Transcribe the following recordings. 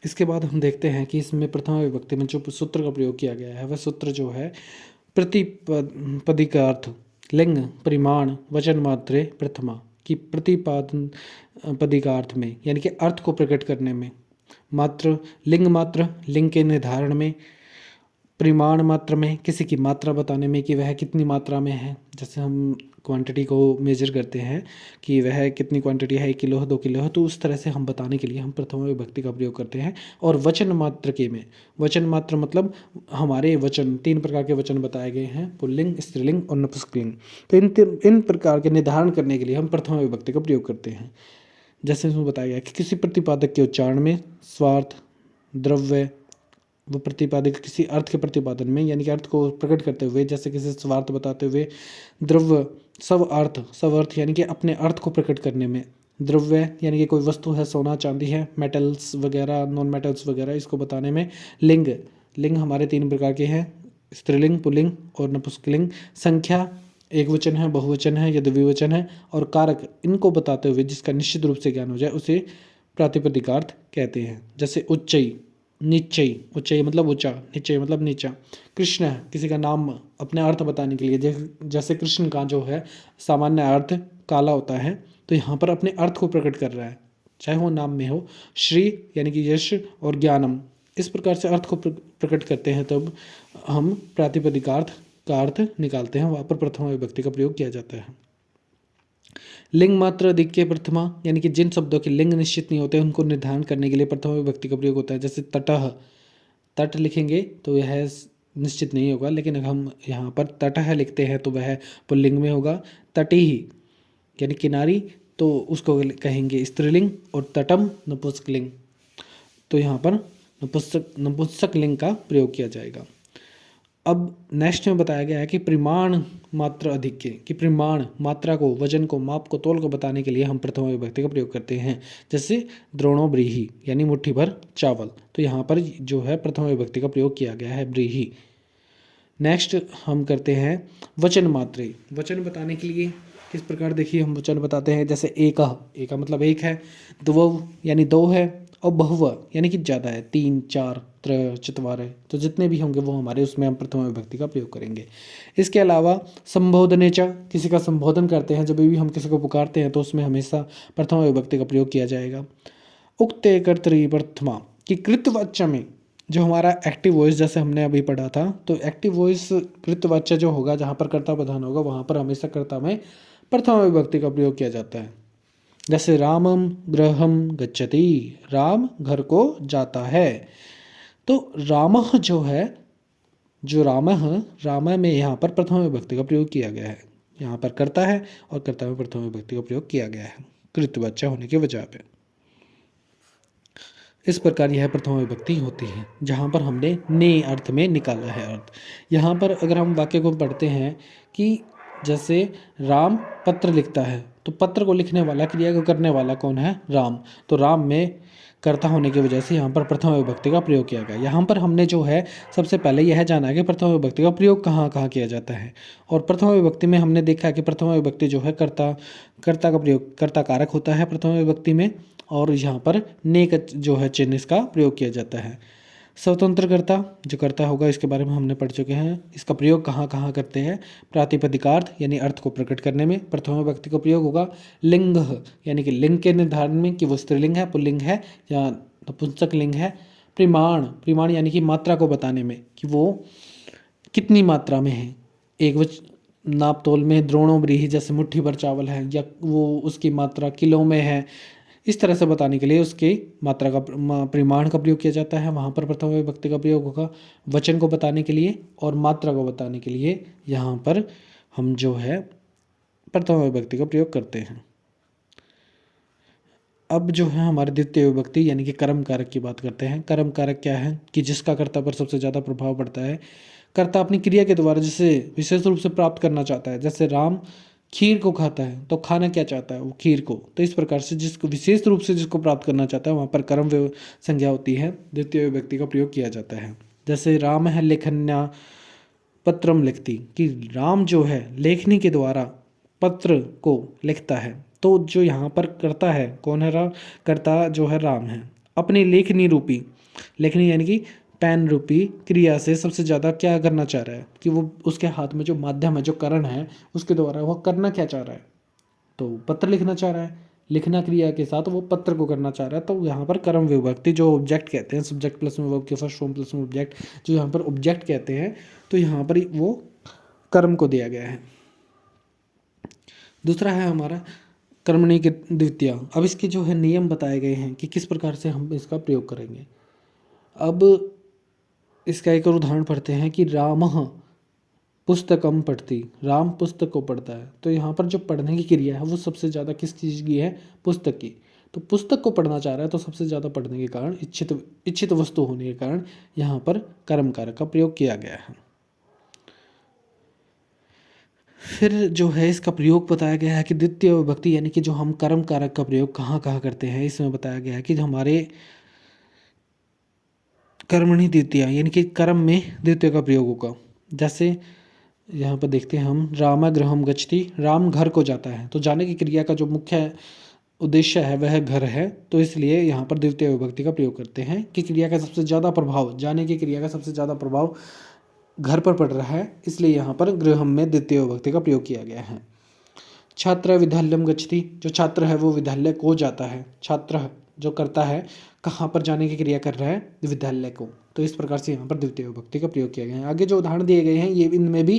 इसके बाद हम देखते हैं कि इसमें प्रथमा विभक्ति में जो सूत्र का प्रयोग किया गया है वह सूत्र जो है प्रतिपदी का अर्थ लिंग परिमाण वचन मात्रे प्रथमा की प्रतिपादन पदी का अर्थ में यानी कि अर्थ को प्रकट करने में, मात्र लिंग के निर्धारण में, परिमाण मात्रा में किसी की मात्रा बताने में कि वह कितनी मात्रा में है, जैसे हम क्वांटिटी को मेजर करते हैं कि वह कितनी क्वांटिटी है, 1 किलो है 2 किलो है, तो उस तरह से हम बताने के लिए हम प्रथमा विभक्ति का प्रयोग करते हैं। और वचन मात्र के में, वचन मात्र मतलब हमारे वचन 3 प्रकार के वचन बताए गए हैं, पुल्लिंग स्त्रीलिंग और नपुंसकलिंग। तो इन प्रकार के निर्धारण करने के लिए हम प्रथमा विभक्ति का प्रयोग करते हैं। जैसे इसमें बताया गया कि किसी प्रतिपादक के उच्चारण में स्वार्थ द्रव्य वो प्रतिपादक किसी अर्थ के प्रतिपादन में यानी कि अर्थ को प्रकट करते हुए, जैसे किसी स्वार्थ बताते हुए, द्रव्य सब अर्थ यानी कि अपने अर्थ को प्रकट करने में, द्रव्य यानी कि कोई वस्तु है, सोना चांदी है, मेटल्स वगैरह नॉन मेटल्स वगैरह, इसको बताने में। लिंग हमारे 3 प्रकार के हैं, स्त्रीलिंग पुल्लिंग और नपुंसकलिंग। संख्या एक वचन है, बहुवचन है या द्विवचन है। और कारक इनको बताते हुए जिसका निश्चित रूप से ज्ञान हो जाए उसे प्रातिपदिकार्थ कहते हैं। जैसे उच्चई निश्चय, ऊंचाई मतलब ऊंचा, निश्चय मतलब नीचा। कृष्ण किसी का नाम अपने अर्थ बताने के लिए, जैसे कृष्ण का जो है सामान्य अर्थ काला होता है, तो यहाँ पर अपने अर्थ को प्रकट कर रहा है, चाहे वो नाम में हो। श्री यानी कि यश और ज्ञानम, इस प्रकार से अर्थ को प्रकट करते हैं, तब हम प्रातिपदिकार्थ का अर्थ निकालते हैं, वहाँ पर प्रथमा विभक्ति का प्रयोग किया जाता है। लिंग मात्र अधिक्य प्रथमा यानी कि जिन शब्दों के लिंग निश्चित नहीं होते उनको निर्धारण करने के लिए प्रथमा विभक्ति का प्रयोग होता है। जैसे तटह, तट लिखेंगे तो यह निश्चित नहीं होगा, लेकिन अगर हम यहाँ पर तटह लिखते हैं तो वह पुल्लिंग में होगा। तटी यानी किनारी, तो उसको कहेंगे स्त्रीलिंग। और तटम नपुंसकलिंग, तो यहाँ पर नपुंसकलिंग का प्रयोग किया जाएगा। अब नेक्स्ट में बताया गया है कि परिमाण मात्र अधिक्य, कि परिमाण मात्रा को, वजन को, माप को, तोल को बताने के लिए हम प्रथमा विभक्ति का प्रयोग करते हैं। जैसे द्रोणों ब्रीही यानी मुट्ठी भर चावल, तो यहाँ पर जो है प्रथमा विभक्ति का प्रयोग किया गया है, ब्रीही। नेक्स्ट हम करते हैं वचन मात्रे। वचन बताने के लिए किस प्रकार, देखिए हम वचन बताते हैं। जैसे एका मतलब एक है, द्वौ यानी 2 है, और बहुव यानी कि ज़्यादा है, 3 4 त्रय चत्वारः, तो जितने भी होंगे वो हमारे उसमें हम प्रथमा विभक्ति का प्रयोग करेंगे। इसके अलावा संबोधनेचा, किसी का संबोधन करते हैं, जब भी हम किसी को पुकारते हैं तो उसमें हमेशा प्रथमा विभक्ति का प्रयोग किया जाएगा। उक्ते कर्तरी प्रथमा, कि कृतवाच्य में जो हमारा एक्टिव वॉइस, जैसे हमने अभी पढ़ा था, तो एक्टिव वॉइस कृतवाच्य जो होगा, जहाँ पर कर्ता प्रधान होगा, वहाँ पर हमेशा कर्ता में प्रथमा विभक्ति का प्रयोग किया जाता है। जैसे रामम गृहम गच्छति, राम घर को जाता है, तो रामः जो है, जो राम में यहाँ पर प्रथमा विभक्ति का प्रयोग किया गया है। यहाँ पर कर्ता है और कर्ता में प्रथमा विभक्ति का प्रयोग किया गया है कृतवाच्य होने की वजह पे। इस प्रकार यह प्रथमा विभक्ति होती है, जहाँ पर हमने ने अर्थ में निकाला है अर्थ। यहाँ पर अगर हम वाक्य को पढ़ते हैं कि जैसे राम पत्र लिखता है, तो पत्र को लिखने वाला, क्रिया को करने वाला कौन है, राम। तो राम में कर्ता होने की वजह से यहाँ पर प्रथमा विभक्ति का प्रयोग किया गया। यहाँ पर हमने जो है सबसे पहले यह जाना है कि प्रथमा विभक्ति का प्रयोग कहाँ कहाँ किया जाता है। और प्रथमा विभक्ति में हमने देखा है कि प्रथमा विभक्ति जो है कर्ता का प्रयोग, कर्ता कारक होता है प्रथमा विभक्ति में, और यहाँ पर ने का जो है चिन्ह इसका प्रयोग किया जाता है। स्वतंत्रकर्ता जो कर्ता होगा, इसके बारे में हमने पढ़ चुके हैं। इसका प्रयोग कहाँ कहाँ करते हैं, प्रातिपदिकार्थ यानी अर्थ को प्रकट करने में प्रथमा विभक्ति का प्रयोग होगा। लिंग यानी कि लिंग के निर्धारण में कि वो स्त्रीलिंग है, पुल्लिंग है या नपुंसक लिंग है। परिमाण यानी कि मात्रा को बताने में कि वो कितनी मात्रा में है, एक नाप तोल में, द्रोणों ब्रीही जैसे मुट्ठी भर चावल है, या वो उसकी मात्रा किलो में है, इस तरह से बताने के लिए उसकी मात्रा का परिमाण का प्रयोग किया जाता है, वहाँ पर प्रथमा विभक्ति का प्रयोग होगा। वचन को बताने के लिए और मात्रा को बताने के लिए यहाँ पर हम जो है प्रथमा विभक्ति का प्रयोग करते हैं। अब जो है हमारे द्वितीय विभक्ति यानी कि कर्म कारक की बात करते हैं। कर्म कारक क्या है कि जिसका कर्ता पर सबसे ज़्यादा प्रभाव पड़ता है। कर्ता अपनी क्रिया के द्वारा जिसे विशेष रूप से प्राप्त करना चाहता है, जैसे राम खीर को खाता है, तो खाना क्या चाहता है, वो खीर को। तो इस प्रकार से जिसको विशेष रूप से जिसको प्राप्त करना चाहता है, वहाँ पर कर्म संज्ञा होती है, द्वितीय विभक्ति का प्रयोग किया जाता है। जैसे राम है लेखन्या पत्रम लिखती, कि राम जो है लेखनी के द्वारा पत्र को लिखता है, तो जो यहाँ पर कर्ता है कौन है, कर्ता जो है राम है। अपनी लेखनी यानी कि पेन रूपी क्रिया से सबसे ज़्यादा क्या करना चाह रहा है, कि वो उसके हाथ में जो माध्यम है, जो करण है, उसके द्वारा वो करना क्या चाह रहा है, तो पत्र लिखना चाह रहा है। लिखना क्रिया के साथ वो पत्र को करना चाह रहा है, तो यहाँ पर कर्म विभक्ति जो ऑब्जेक्ट कहते हैं, सब्जेक्ट प्लस में वर्ब के फर्स्ट फॉर्म प्लस में ऑब्जेक्ट, जो यहाँ पर ऑब्जेक्ट कहते हैं, तो यहाँ पर वो कर्म को दिया गया है। दूसरा है हमारा कर्मणि के द्वितीया। अब इसके जो है नियम बताए गए हैं कि किस प्रकार से हम इसका प्रयोग करेंगे। अब इसका एक और उदाहरण पढ़ते हैं कि रामः पुस्तकम पढ़ती, राम पुस्तक को पढ़ता है। तो यहाँ पर जो पढ़ने की क्रिया है वो सबसे ज़्यादा किस चीज़ की है, पुस्तक की। तो पुस्तक को पढ़ना चाह रहा है, तो सबसे ज़्यादा पढ़ने के कारण इच्छित वस्तु होने के कारण यहाँ पर कर्म कारक का प्रयोग किया गया है। फिर जो है इसका प्रयोग बताया गया है कि द्वितीय विभक्ति यानी कि जो हम कर्म कारक का प्रयोग कहाँ कहाँ करते हैं, इसमें बताया गया है कि हमारे कर्मणि द्वितीय यानी कि कर्म में द्वितीय का प्रयोग होगा। जैसे यहाँ पर देखते हैं हम, राम गृहम गच्छति, राम घर को जाता है। तो जाने की क्रिया का जो मुख्य उद्देश्य है वह घर है, तो इसलिए यहाँ पर द्वितीय विभक्ति का प्रयोग करते हैं कि क्रिया का सबसे ज़्यादा प्रभाव, जाने की क्रिया का सबसे ज़्यादा प्रभाव घर पर पड़ रहा है, इसलिए यहाँ पर गृहम में द्वितीय विभक्ति का प्रयोग किया गया है। छात्र विद्यालयम गच्छति, जो छात्र है वो विद्यालय को जाता है। छात्र जो करता है, कहाँ पर जाने की क्रिया कर रहा है, विद्यालय को। तो इस प्रकार से यहाँ पर द्वितीय विभक्ति का प्रयोग किया गया है। आगे जो उदाहरण दिए गए हैं ये इनमें भी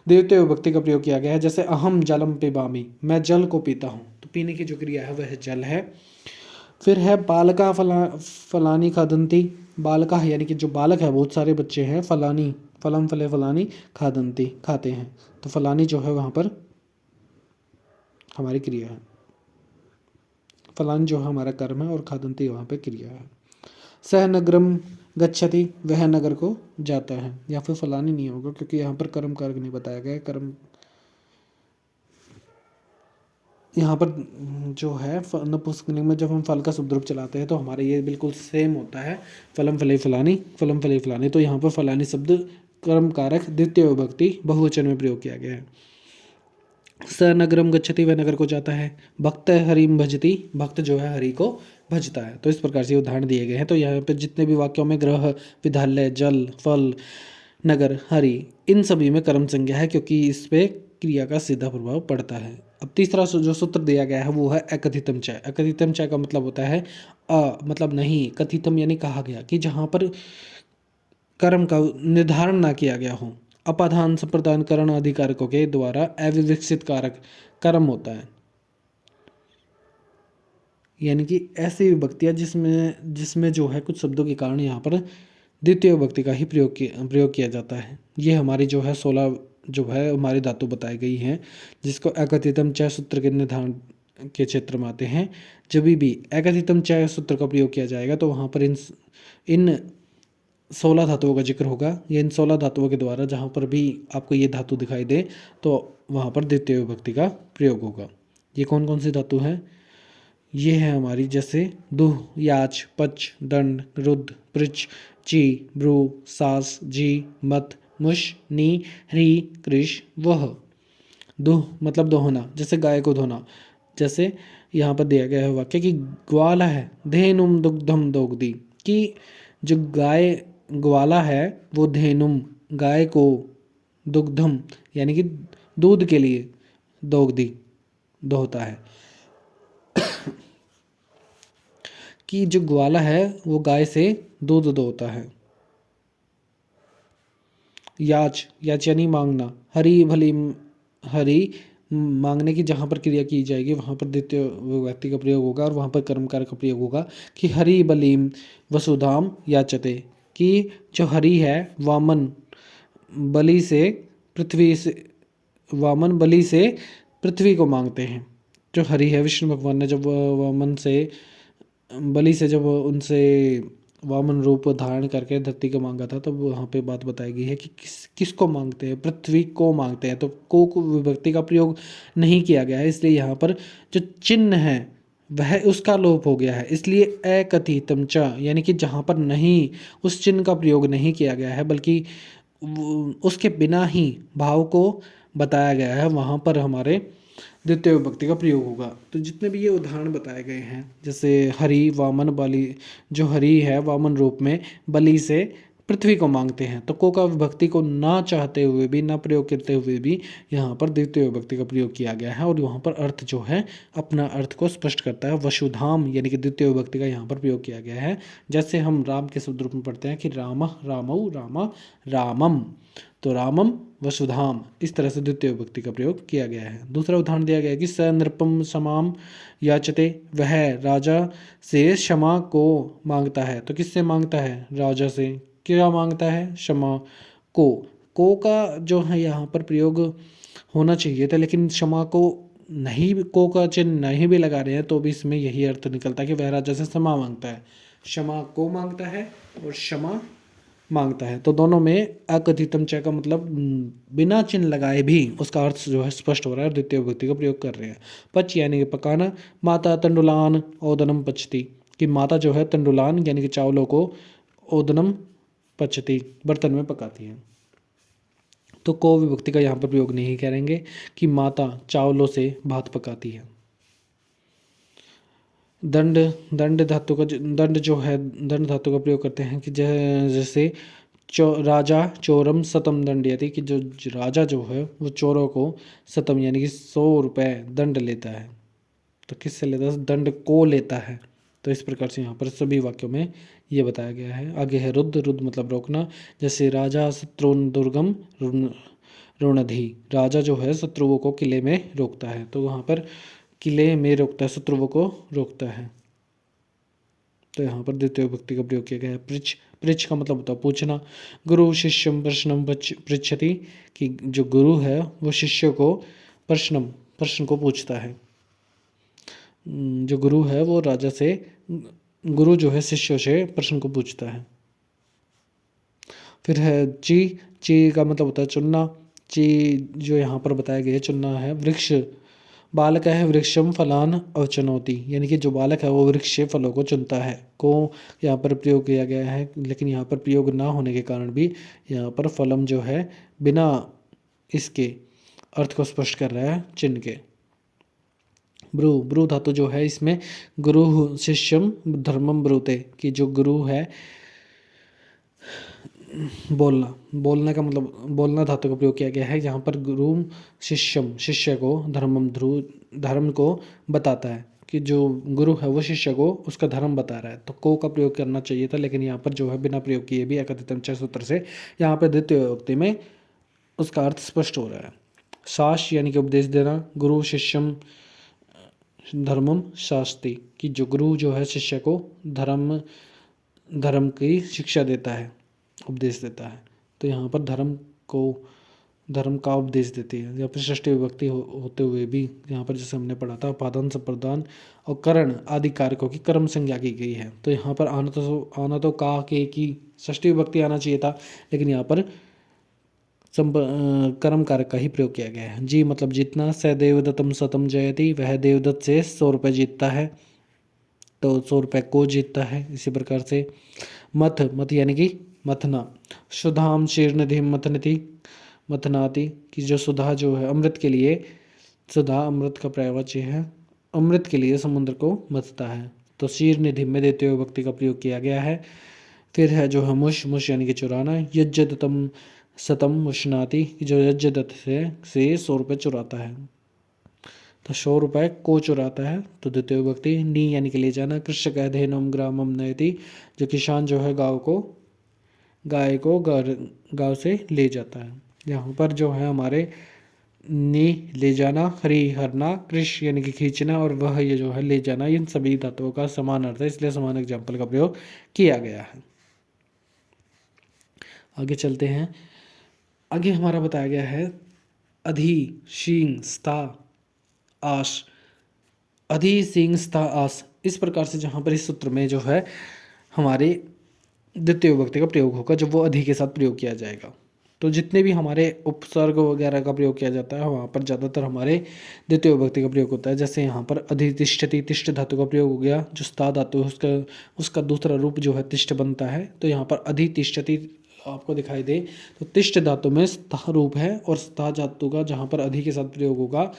द्वितीय विभक्ति का प्रयोग किया गया है। जैसे अहम जलम पिबामि, मैं जल को पीता हूँ। तो पीने की जो क्रिया है वह जल है। फिर है बालका फलानी खादंती, बालका यानी कि जो बालक है, बहुत सारे बच्चे हैं, फलानी फलम फले फलानी खादंती, खाते हैं। तो फलानी जो है वहाँ पर हमारी क्रिया है, फलानी जो है हमारा कर्म है, और खादंती वहाँ पे क्रिया है। सह नगरम गच्छति, वह नगर को जाता है, या फिर फलानी नहीं होगा क्योंकि यहाँ पर कर्म कारक नहीं बताया गया है। कर्म यहाँ पर जो है नपुंसकलिंग में जब हम फल का शुभरूप चलाते हैं तो हमारे ये बिल्कुल सेम होता है, फलम फले फलानी, फलम फले फलानी। तो यहाँ पर फलानी शब्द कर्म कारक द्वितीय विभक्ति बहुवचन में प्रयोग किया गया है। स नगरम गच्छति, वह नगर को जाता है। भक्त हरिम भजति, भक्त जो है हरि को भजता है। तो इस प्रकार से उदाहरण दिए गए हैं। तो यहाँ पे जितने भी वाक्यों में ग्रह, विद्यालय, जल, फल, नगर, हरि, इन सभी में कर्म संज्ञा है क्योंकि इस पे क्रिया का सीधा प्रभाव पड़ता है। अब तीसरा जो सूत्र दिया गया है वो है अकथितम च। अकथितम च का मतलब होता है मतलब नहीं, कथितम यानी कहा गया, कि जहाँ पर कर्म का निर्धारण ना किया गया हो। अपादान संप्रदान करण आदि कारकों के द्वारा अविकसित कारक कर्म होता है, यानी कि ऐसी विभक्तियाँ जिसमें जो है कुछ शब्दों के कारण यहाँ पर द्वितीय विभक्ति का ही प्रयोग किया जाता है। ये हमारी जो है 16 जो है हमारी धातु बताई गई हैं, जिसको अकथितम च सूत्र के निर्धारण के क्षेत्र में आते हैं। जब भी अकथितम च सूत्र का प्रयोग किया जाएगा तो वहाँ पर इन 16 धातुओं का जिक्र होगा। ये इन 16 धातुओं के द्वारा जहाँ पर भी आपको ये धातु दिखाई दे तो वहाँ पर द्वितीय विभक्ति का प्रयोग होगा। ये कौन कौन सी धातु हैं? ये है हमारी जैसे दुह, याच, पच, दंड, रुद्र, पृच, ची, ब्रू, सास, जी, मत, मुश, नी, ह्री, कृश, वह। दुह मतलब दोहना, जैसे गाय को धोना। जैसे यहाँ पर दिया गया है वाक्य कि ग्वाला है धेनुम दुग्धम दोग्धी, कि जो ग्वाला है वो धेनुम गाय को, दुग्धम यानी कि दूध के लिए, दोग्धी दोहता है, कि जो ग्वाला है वो गाय से दूध दोहता है। याच यानी मांगना, हरी भली, हरी मांगने की जहाँ पर क्रिया की जाएगी वहाँ पर द्वितीय विभक्ति का प्रयोग होगा, और वहाँ पर कर्म कारक का प्रयोग होगा कि हरि बलीम वसुधाम याचते, कि जो हरि है वामन बलि से पृथ्वी से, वामन बलि से पृथ्वी को मांगते हैं। जो हरि है विष्णु भगवान ने जब वामन से बलि से जब उनसे वामन रूप धारण करके धरती को मांगा था, तो वहाँ पे बात बताई गई है कि किसको मांगते हैं, पृथ्वी को मांगते हैं। तो को विभक्ति का प्रयोग नहीं किया गया है, इसलिए यहाँ पर जो चिन्ह है वह उसका लोप हो गया है, इसलिए अकथितम च यानी कि जहाँ पर नहीं, उस चिन्ह का प्रयोग नहीं किया गया है बल्कि उसके बिना ही भाव को बताया गया है, वहाँ पर हमारे द्वितीय विभक्ति का प्रयोग होगा। तो जितने भी ये उदाहरण बताए गए हैं, जैसे हरि वामन बलि, जो हरि है वामन रूप में बलि से पृथ्वी को मांगते हैं, तो को का विभक्ति को ना चाहते हुए भी, ना प्रयोग करते हुए भी यहाँ पर द्वितीय विभक्ति का प्रयोग किया गया है, और वहाँ पर अर्थ जो है अपना अर्थ को स्पष्ट करता है। वसुधाम यानी कि द्वितीय विभक्ति का यहाँ पर प्रयोग किया गया है। जैसे हम राम के शब्द रूप में पढ़ते हैं कि राम रामौ रामा रामम, तो रामम वसुधाम, इस तरह से द्वितीय विभक्ति का प्रयोग किया गया है। दूसरा उदाहरण दिया गया है कि स नृपम समाम याचते, वह राजा से क्षमा को मांगता है। तो किससे मांगता है? राजा से। क्या मांगता है? क्षमा को का जो है यहाँ पर प्रयोग होना चाहिए था, लेकिन क्षमा को नहीं, को का चिन्ह नहीं भी लगा रहे हैं तो भी इसमें यही अर्थ निकलता है कि वह राजा से क्षमा मांगता है। क्षमा को मांगता है और क्षमा मांगता है, तो दोनों में अकथितम च का मतलब बिना चिन्ह लगाए भी उसका अर्थ जो है स्पष्ट हो रहा है, द्वितीय विभक्ति का प्रयोग कर रहे हैं। पच यानी कि पकाना, माता तंडुलान ओदनम पचती, कि माता जो है तंडुलान यानी कि चावलों को ओदनम पचती, बर्तन में पकाती है। तो को विभक्ति का यहाँ पर प्रयोग नहीं करेंगे कि माता चावलों से भात पकाती है। दंड, दंड धातु का दंड जो है, दंड धातु का प्रयोग करते हैं कि जैसे राजा चोरम सतम दंडयति, कि जो राजा जो है वो चोरों को सतम यानी कि 100 रुपये दंड लेता है। तो किससे लेता है? दंड को लेता है। तो इस प्रकार से यहाँ पर सभी वाक्यों में ये बताया गया है। आगे है रुद्ध, रुद्ध मतलब रोकना, जैसे राजा शत्रुन दुर्गम रुणधि, राजा जो है शत्रुओं को किले में रोकता है, तो वहाँ पर किले में रोकता है, शत्रुओं को रोकता है। तो यहाँ पर द्वितीय विभक्ति का प्रयोग किया गया है। पृच्छ, पृच्छ का मतलब होता है पूछना। गुरु शिष्यम प्रश्नम पृच्छति, कि जो गुरु है वो शिष्य को प्रश्नम, प्रश्न को पूछता है। जो गुरु है वो राजा से, गुरु जो है शिष्यों से प्रश्न को पूछता है। फिर है ची, ची का मतलब होता है चुनना। ची जो यहाँ पर बताया गया है चुनना है। वृक्ष, बालक है वृक्षम फलान अवचनोति, यानी कि जो बालक है वो वृक्ष से फलों को चुनता है। को यहाँ पर प्रयोग किया गया है, लेकिन यहाँ पर प्रयोग ना होने के कारण भी यहाँ पर फलम जो है बिना इसके अर्थ को स्पष्ट कर रहा है चिन्ह के। ब्रू, ब्रू धातु जो है इसमें गुरु शिष्यम धर्मम ब्रूते, कि जो गुरु है बोलना, बोलने का मतलब बोलना धातु का प्रयोग किया गया है। यहाँ पर गुरु शिष्यम, शिष्य को धर्मम, ध्रुव धर्म को बताता है, कि जो गुरु है वो शिष्य को उसका धर्म बता रहा है। तो को का प्रयोग करना चाहिए था, लेकिन यहाँ पर जो है बिना प्रयोग किए भी अकथितम च सूत्र से यहाँ पर द्वितीय विभक्ति में उसका अर्थ स्पष्ट हो रहा है। शास यानी कि उपदेश देना, गुरु शिष्यम धर्मम शास्ति, कि जो गुरु जो है शिष्य को धर्म की शिक्षा देता है, उपदेश देता है। तो यहाँ पर धर्म का उपदेश देती है। यहाँ पर षष्ठी विभक्ति होते हुए भी यहाँ पर जैसे हमने पढ़ा था पादन संप्रदान और करण आदि कारकों की कर्म संज्ञा की गई है। तो यहाँ पर आना तो का के की षष्ठी विभक्ति आना चाहिए था, लेकिन यहाँ पर कर्म कारक का ही प्रयोग किया गया है। जी मतलब जीतना। स देवदत्तम शतम जयति, वह देवदत्त से 100 रुपये जीतता है, तो 100 रुपये को जीतता है। इसी प्रकार से मथ, मथ यानी कि मथना। सुधाम शीर्णधि मथनति मथनाति, कि जो सुधा जो है अमृत के लिए, सुधा अमृत का पर्यायवाची है, अमृत के लिए समुद्र को मथता है। तो शीर्णधि में देते हुए भक्ति का प्रयोग किया गया है। फिर है जो है मुश, मुश यानी कि चुराना। यज्जदत्तम सतम मुशनाति, कि जो यज्जदत्त से 100 रुपये चुराता है, तो 100 रुपये को चुराता है। तो द्वितीय विभक्ति। नी यानी कि ले जाना। कृषक अधेनम ग्रामम नयति, जो किसान जो है गाय को गाँव से ले जाता है। यहाँ पर जो है हमारे नी ले जाना, हरी हरना, कृष यानी कि खींचना, और वह ये जो है ले जाना, इन सभी धातुओं का समान अर्थ है, इसलिए समान एग्जाम्पल का प्रयोग किया गया है। आगे चलते हैं। आगे हमारा बताया गया है अधि शींग स्था आस, अधि शींग स्था आस। इस प्रकार से जहाँ पर इस सूत्र में जो है हमारे द्वितीय विभक्ति का प्रयोग होगा, जब वो अधि के साथ प्रयोग किया जाएगा। तो जितने भी हमारे उपसर्ग वगैरह का प्रयोग किया जाता है वहाँ पर ज़्यादातर हमारे द्वितीय विभक्ति का प्रयोग होता है। जैसे यहाँ पर अधितिष्ठति, तिष्ठ धातु का प्रयोग हो गया, जो स्था धातु है उसका दूसरा रूप जो है तिष्ठ बनता है। तो यहाँ पर अधितिष्ठति आपको दिखाई दे तो तिष्ठ धातु में स्था रूप है, और स्था धातु का जहाँ पर अधि के साथ प्रयोग होगा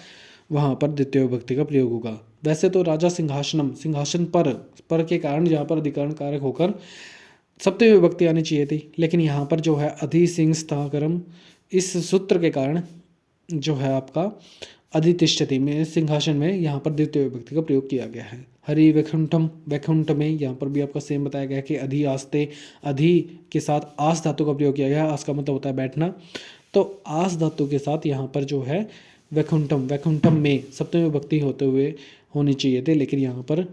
वहाँ पर द्वितीय विभक्ति का प्रयोग होगा। वैसे तो राजा सिंहासनम, सिंहासन पर के कारण यहाँ पर अधिकरण कारक होकर सप्तमी विभक्ति आनी चाहिए थी, लेकिन यहाँ पर जो है अधिसिंहस्थाकरम इस सूत्र के कारण जो है आपका अधितिष्ठति में सिंहासन में यहाँ पर द्वितीय विभक्ति का प्रयोग किया गया है। हरि वैकुंठम, वैकुंठ में यहाँ पर भी आपका सेम बताया गया है कि अधि आस्ते, अधि के साथ आस धातु का प्रयोग किया गया है। आस का मतलब होता है बैठना, तो आस धातु के साथ यहाँ पर जो है वैकुंठम, वैकुंठम में सप्तमी विभक्ति होते हुए होनी चाहिए थे, लेकिन यहाँ पर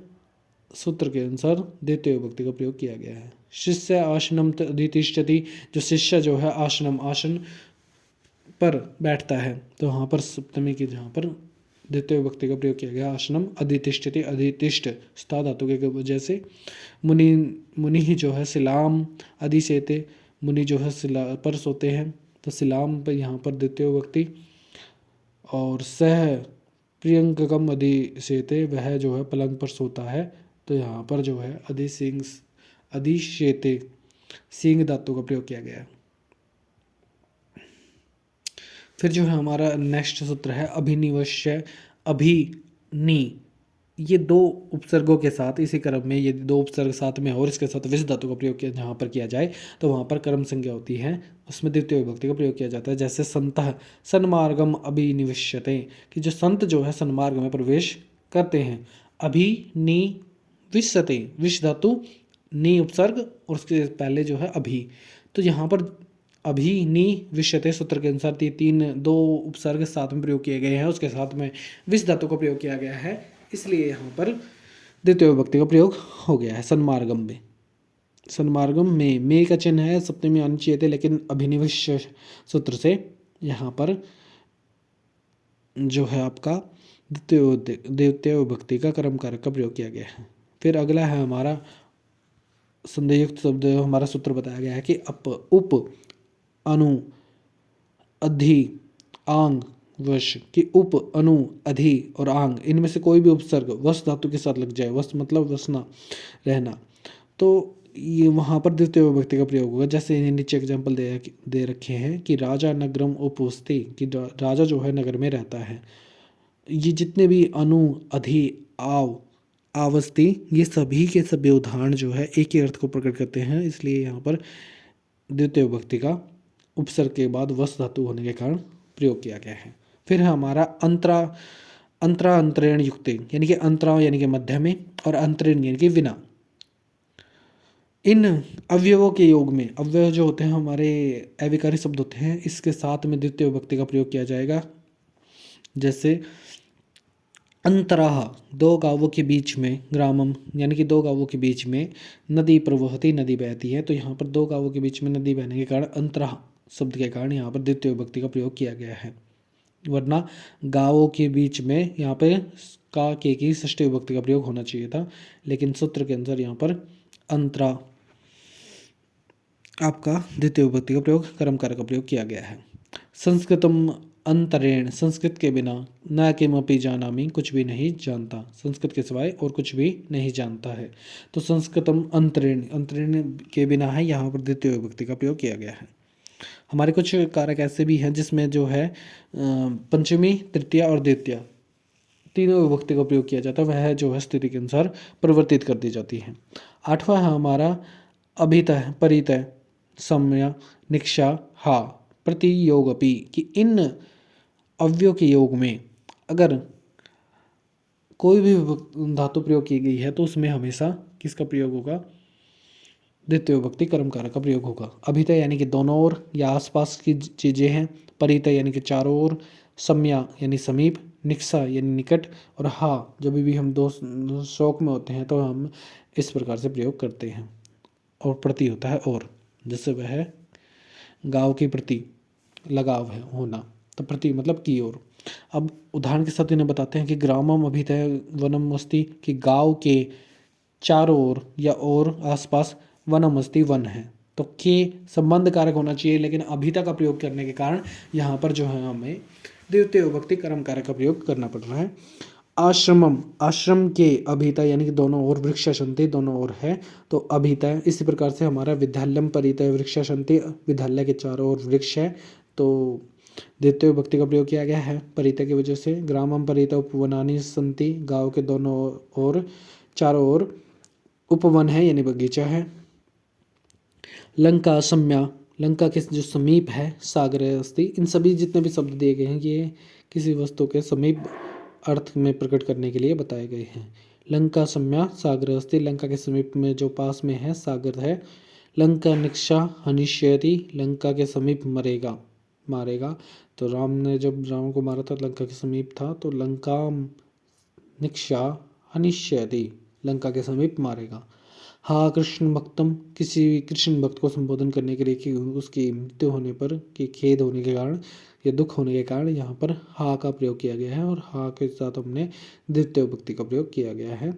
सूत्र के अनुसार द्वितीय विभक्ति का प्रयोग किया गया है। शिष्य आसनम अधितिष्ठति, जो शिष्य जो है आसनम, आसन पर बैठता है, तो वहाँ पर सप्तमी की जहाँ पर द्वितीय विभक्ति का प्रयोग किया गया आसनम अधितिष्ठति, अधितिष्ठ स्था धातु के वजह से। मुनि, मुनि ही जो है सिलाम अधिसेते, मुनि जो है सिला पर सोते हैं, तो सिलाम पर यहाँ पर द्वितीय विभक्ति। और सह प्रियंककम अधिसेते, वह जो है पलंग पर सोता है, तो यहाँ पर जो है अधिशेते सींग धातु का प्रयोग किया गया है। फिर जो है हमारा नेक्स्ट सूत्र है अभिनिवश्य, अभिनि, ये दो उपसर्गों के साथ इसी क्रम में ये दो उपसर्ग साथ में और इसके साथ विश धातु का प्रयोग किया जहाँ पर किया जाए तो वहाँ पर कर्म संज्ञा होती है, उसमें द्वितीय विभक्ति का प्रयोग किया जाता है। जैसे संतः सन्मार्गम अभिनिविश्यते, कि जो संत जो है सन्मार्ग में प्रवेश करते हैं। अभिनिविश्यते, विश धातु, नि उपसर्ग और उसके पहले जो है अभी, तो यहाँ पर अभिनिविश्यते सूत्र के अनुसार दो उपसर्ग साथ में प्रयोग किए गए हैं, उसके साथ में विश धातु का प्रयोग किया गया है, इसलिए यहाँ पर द्वितीय विभक्ति का प्रयोग हो गया है। सन्मार्गम में, सन्मार्गम में का चिन्ह है, सप्तमी आनी चाहिए थे, लेकिन अभिनिविश्य सूत्र से यहाँ पर जो है आपका द्वितीय विभक्ति का कर्म कारक का प्रयोग किया गया है। फिर अगला है हमारा संदेहयुक्त शब्द, हमारा सूत्र बताया गया है कि उप, अनु, अधि, आंग, वश, कि उप, अनु, अधि और आंग, इनमें से कोई भी उपसर्ग वश धातु के साथ लग जाए, वश मतलब वसना, रहना, तो ये वहाँ पर द्वितीय विभक्ति का प्रयोग होगा। जैसे नीचे एग्जाम्पल दे रखे हैं कि राजा नगरम उपवसति, कि राजा जो है नगर में रहता है। ये जितने भी अनु, अधि, आव, आवस्ति, ये सभी के सभी उदाहरण जो है एक ही अर्थ को प्रकट करते हैं, इसलिए यहाँ पर द्वितीय विभक्ति का उपसर्ग के बाद वश धातु होने के कारण प्रयोग किया गया है। फिर है हमारा अंतरेण युक्त, यानी कि अंतरा यानी कि मध्य में, और अंतरेण यानी कि बिना। इन अवयवों के योग में, अवयव जो होते हैं हमारे अविकारी शब्द होते हैं, इसके साथ में द्वितीय विभक्ति का प्रयोग किया जाएगा। जैसे अंतराह, दो गांवों के बीच में, ग्रामम यानी कि दो गांवों के बीच में, नदी प्रवहती, नदी बहती है, तो यहाँ पर दो गांवों के बीच में नदी बहने के कारण अंतराह शब्द के कारण यहाँ पर द्वितीय विभक्ति का प्रयोग किया गया है। वरना गांवों के बीच में यहाँ पे का के की षष्ठी विभक्ति का प्रयोग होना चाहिए था, लेकिन सूत्र के अनुसार यहाँ पर अंतरा आपका द्वितीय विभक्ति का प्रयोग कर्म कारक का प्रयोग किया गया है। संस्कृतम अंतरेण, संस्कृत के बिना, न किमपि जानामि, कुछ भी नहीं जानता, संस्कृत के सिवाय और कुछ भी नहीं जानता है, तो संस्कृतम अंतरेण, अंतरेण के बिना है, यहाँ पर द्वितीय विभक्ति का प्रयोग किया गया है। हमारे कुछ कारक ऐसे भी हैं जिसमें जो है पंचमी, तृतीया और द्वितीया तीनों विभक्ति का प्रयोग किया जाता है, वह जो है स्थिति के अनुसार परिवर्तित कर दी जाती है। आठवां है हमारा अभितः, परितः, सम्य, निक्षा, हा, प्रतियोगपि, कि इन अव्ययों के योग में अगर कोई भी धातु प्रयोग की गई है तो उसमें हमेशा किसका प्रयोग होगा, द्वितीय विभक्ति कर्म कारक का प्रयोग होगा। अभितः यानी कि दोनों ओर या आसपास की चीज़ें हैं, परितः यानी कि चारों ओर, सम्या यानी समीप, निक्षा यानी निकट, और हा जब भी हम दो शौक में होते हैं तो हम इस प्रकार से प्रयोग करते हैं। और प्रति होता है और, जैसे वह गाँव के प्रति लगाव है होना, तो प्रति मतलब की ओर। अब उदाहरण के साथ इन्हें बताते हैं कि ग्रामम अभितः वनम अस्ति, कि गाँव के चारों ओर या और आसपास वनम अस्ति, वन है, तो के संबंध कारक होना चाहिए, लेकिन अभिता का प्रयोग करने के कारण यहाँ पर जो है हमें द्वितीय विभक्ति कर्म कारक का प्रयोग करना पड़ रहा है। आश्रमम, आश्रम के अभिता यानी कि दोनों ओर, वृक्षा संति दोनों ओर है, तो अभिता। इसी प्रकार से हमारा विद्यालयम परितः वृक्षा संति, विद्यालय के चारों ओर वृक्ष है, तो द्वितीय विभक्ति का प्रयोग किया गया है परिता की वजह से। ग्रामम परिता उपवनानि सन्ति, गांव के दोनों ओर चारों ओर उपवन है यानी बगीचा है। लंका सम्या, लंका के जो समीप है, सागर अस्ति। इन सभी जितने भी शब्द दिए गए हैं ये किसी वस्तु के समीप अर्थ में प्रकट करने के लिए बताए गए हैं। लंका सम्या सागर अस्ति, लंका के समीप में जो पास में है सागर है। लंका निक्षा हनिष्यति, लंका के समीप मरेगा मारेगा। तो राम ने जब रावण को मारा था लंका के समीप था, तो लंका निक्षा हनिष्यति, लंका के समीप मारेगा। हा कृष्ण भक्तम, किसी कृष्ण भक्त को संबोधन करने के लिए कि उसकी मृत्यु होने पर, कि खेद होने के कारण या दुख होने के कारण यहाँ पर हा का प्रयोग किया गया है, और हा के साथ हमने द्वितीय विभक्ति का प्रयोग किया गया है।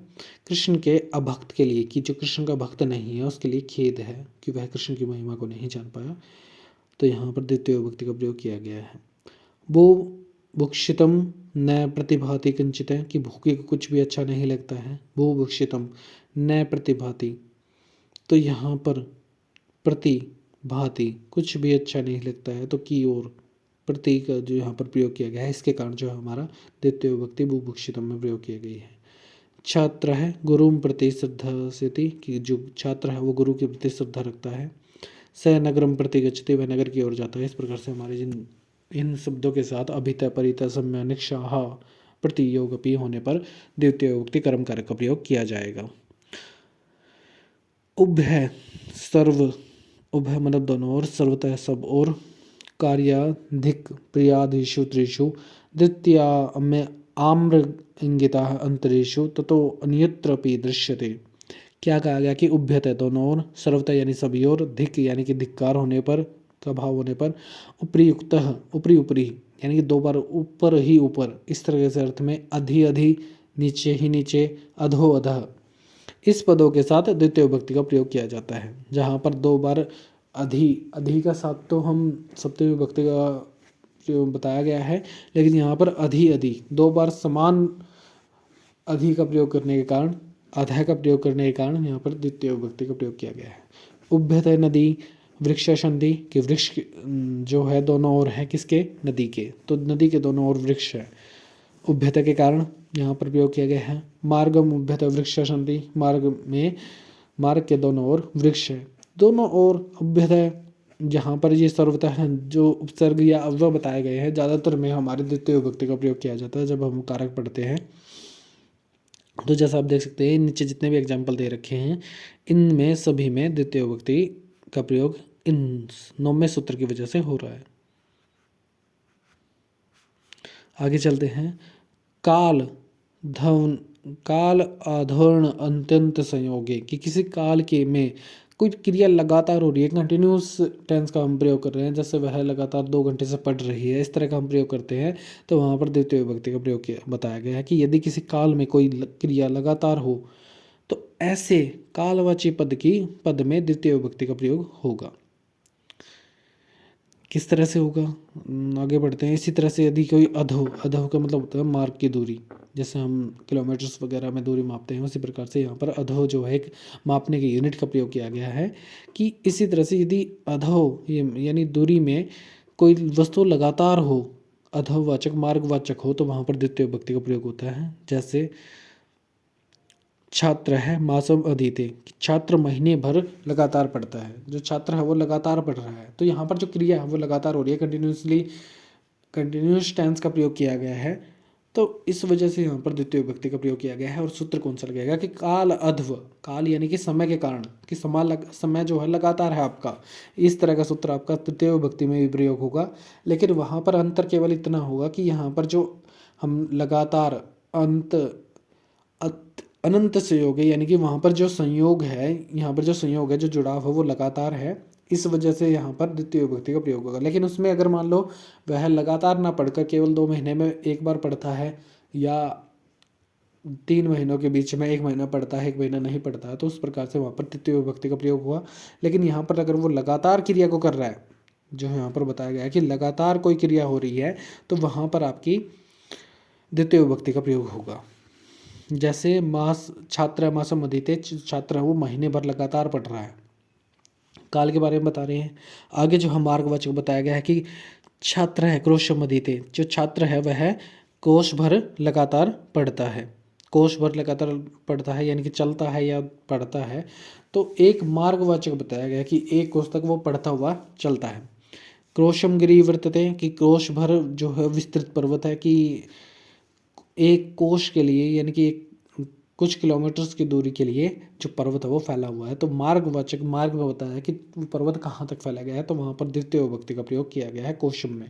कृष्ण के अभक्त के लिए, कि जो कृष्ण का भक्त नहीं है उसके लिए खेद है कि वह कृष्ण की महिमा को नहीं जान पाया, तो यहाँ पर द्वितीय विभक्ति का प्रयोग किया गया है। वो भुक्षितम न प्रतिभाति किंचित, है कि भूखे को कुछ भी अच्छा नहीं लगता है। वो भुक्षितम न प्रतिभाति, तो यहाँ पर प्रतिभाति कुछ भी अच्छा नहीं लगता है, तो की ओर प्रति का जो यहाँ पर प्रयोग किया गया है, इसके कारण जो है हमारा द्वितीय विभक्ति बुभुक्षितम में प्रयोग किया गई है। छात्र है गुरुम प्रति श्रद्धा सेति, कि जो छात्र है वो गुरु के प्रति श्रद्धा रखता है। स नगरम प्रति गच्छति, वह नगर की ओर जाता है। इस प्रकार से हमारे इन शब्दों के साथ अभितः परितः सम्या निक्षा हा प्रति योग अपी होने पर द्वितीय विभक्ति कर्म कारक का प्रयोग किया जाएगा। उभय सर्व, उभय मतलब दोनों ओर, सर्वतः सब और, कार्याधिक प्रियादिषु त्रिषु, द्वितीया में आम्र इंगिता अंतरेषु ततो अन्यत्रपि दृश्यते। क्या कहा गया कि उभ्यतः दोनों ओर, सर्वतः यानी सभी ओर, धिक यानी कि धिक्कार होने पर, का भाव होने पर, उपरियुक्तः ऊपरी ऊपरी यानी कि दो बार ऊपर ही ऊपर, इस तरह से अर्थ में अधि अधि नीचे ही नीचे, अधो अधः, इस पदों के साथ द्वितीय विभक्ति का प्रयोग किया जाता है। जहाँ पर दो बार अधि, अधि का साथ तो हम सप्तमी विभक्ति का जो बताया गया है, लेकिन यहाँ पर अधि अधि दो बार समान अधि का प्रयोग करने के कारण, अधः का प्रयोग करने के कारण यहाँ पर द्वितीय विभक्ति का प्रयोग किया गया है। उभ्यतः नदी वृक्ष संधि, कि वृक्ष जो है दोनों ओर है किसके, नदी के, तो नदी के दोनों ओर वृक्ष है, उभ्यता के कारण यहाँ पर प्रयोग किया गया है। मार्गम उभ्यता वृक्ष संधि, मार्ग में मार्ग के दोनों ओर वृक्ष है, दोनों ओर उभ्यता, जहाँ पर ये सर्वतः जो उपसर्ग या अव्यय बताए गए हैं ज़्यादातर में हमारे द्वितीय विभक्ति का प्रयोग किया जाता है जब हम कारक पढ़ते हैं। तो जैसा आप देख सकते हैं नीचे जितने भी एग्जाम्पल दे रखे हैं इनमें सभी में द्वितीय विभक्ति का प्रयोग इन 9वें सूत्र की वजह से हो रहा है। आगे चलते हैं। काल धन, काल अधर्ण अत्यंत संयोगे, कि किसी काल के में कोई क्रिया लगातार हो रही है, कंटिन्यूस टेंस का हम प्रयोग कर रहे हैं, जैसे वह लगातार 2 घंटे से पढ़ रही है, इस तरह का हम प्रयोग करते हैं, तो वहाँ पर द्वितीय विभक्ति का प्रयोग किया बताया गया है कि यदि किसी काल में कोई क्रिया लगातार हो तो ऐसे कालवाची पद में द्वितीय विभक्ति का प्रयोग होगा। किस तरह से होगा, आगे बढ़ते हैं। इसी तरह से यदि कोई अधो, अधो का मतलब होता है मार्ग की दूरी, जैसे हम किलोमीटर्स वगैरह में दूरी मापते हैं, उसी प्रकार से यहाँ पर अधो जो है एक मापने के यूनिट का प्रयोग किया गया है। कि इसी तरह से यदि अधो यानी दूरी में कोई वस्तु लगातार हो, अधोवाचक मार्गवाचक हो, तो वहाँ पर द्वितीय विभक्ति का प्रयोग होता है। जैसे छात्र है मासम अधीते, छात्र महीने भर लगातार पढ़ता है, जो छात्र है वो लगातार पढ़ रहा है, तो यहाँ पर जो क्रिया है वो लगातार हो रही है, कंटिन्यूस टेंस का प्रयोग किया गया है, तो इस वजह से यहाँ पर द्वितीय विभक्ति का प्रयोग किया गया है। और सूत्र कौन सा लगेगा कि काल अध्व, काल यानी कि समय के कारण, कि समय जो है लगातार है आपका, इस तरह का सूत्र आपका तृतीय विभक्ति में भी प्रयोग होगा। लेकिन वहाँ पर अंतर केवल इतना होगा कि यहाँ पर जो हम लगातार अनंत संयोग है, यानी कि वहाँ पर जो संयोग है, यहाँ पर जो संयोग है, जो जुड़ाव है वो लगातार है, इस वजह से यहाँ पर द्वितीय विभक्ति का प्रयोग होगा। लेकिन उसमें अगर मान लो वह लगातार ना पढ़कर केवल 2 महीने में एक बार पढ़ता है, या 3 महीनों के बीच में 1 महीना पढ़ता है, 1 महीना नहीं पढ़ता है, तो उस प्रकार से वहाँ पर तृतीय विभक्ति का प्रयोग हुआ। लेकिन यहाँ पर अगर वो लगातार क्रिया को कर रहा है, जो यहाँ पर बताया गया है कि लगातार कोई क्रिया हो रही है, तो वहाँ पर आपकी द्वितीय विभक्ति का प्रयोग होगा। जैसे मास छात्र मासम अधीते, छात्र है वो महीने भर लगातार पढ़ रहा है, काल के बारे में बता रहे हैं। आगे जो हम मार्गवाचक बताया गया है कि छात्र है क्रोशम अधीते, जो छात्र है वह कोष भर लगातार पढ़ता है। कोष भर लगातार पढ़ता है यानी कि चलता है या पढ़ता है। तो एक मार्गवाचक बताया गया कि एक कोष तक वो पढ़ता हुआ चलता है। क्रोशम गिरी वर्तते, कि कोष भर जो है विस्तृत पर्वत है, कि एक कोष के लिए यानी कि एक कुछ किलोमीटर्स की दूरी के लिए जो पर्वत है वो फैला हुआ है। तो मार्गवाचक मार्ग में बताया है कि वो पर्वत कहाँ तक फैला गया है, तो वहाँ पर द्वितीय विभक्ति का प्रयोग किया गया है कोशम में।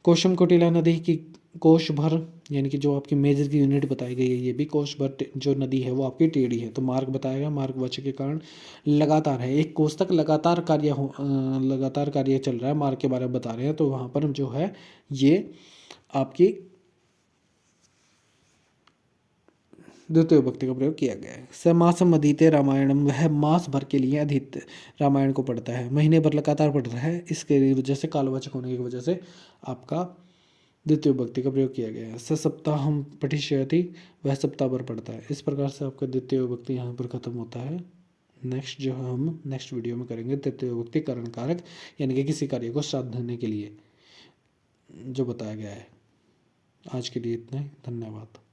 कोशम कोटिला नदी की कोष भर यानी कि जो आपकी मेजर की यूनिट बताई गई है, ये भी कोष भर जो नदी है वो आपकी टेढ़ी है। तो मार्ग बताया गया, मार्गवाचक के कारण लगातार है, एक कोष तक लगातार कार्य चल रहा है, मार्ग के बारे में बता रहे हैं। तो वहाँ पर जो है ये आपकी द्वितीय विभक्ति का प्रयोग किया गया है। स मासम अधीते रामायणम, वह मास भर के लिए अधीत रामायण को पढ़ता है, महीने भर लगातार पढ़ रहा है, इसके वजह से कालवाचक होने की वजह से आपका द्वितीय विभक्ति का प्रयोग किया गया है। स सप्ताहम पठिष्यति, वह सप्ताह भर पढ़ता है। इस प्रकार से आपका द्वितीय विभक्ति यहाँ पर खत्म होता है। नेक्स्ट जो है हम नेक्स्ट वीडियो में करेंगे तृतीय विभक्ति करण कारक, यानी कि किसी कार्य को साधने के लिए जो बताया गया है। आज के लिए इतना ही, धन्यवाद।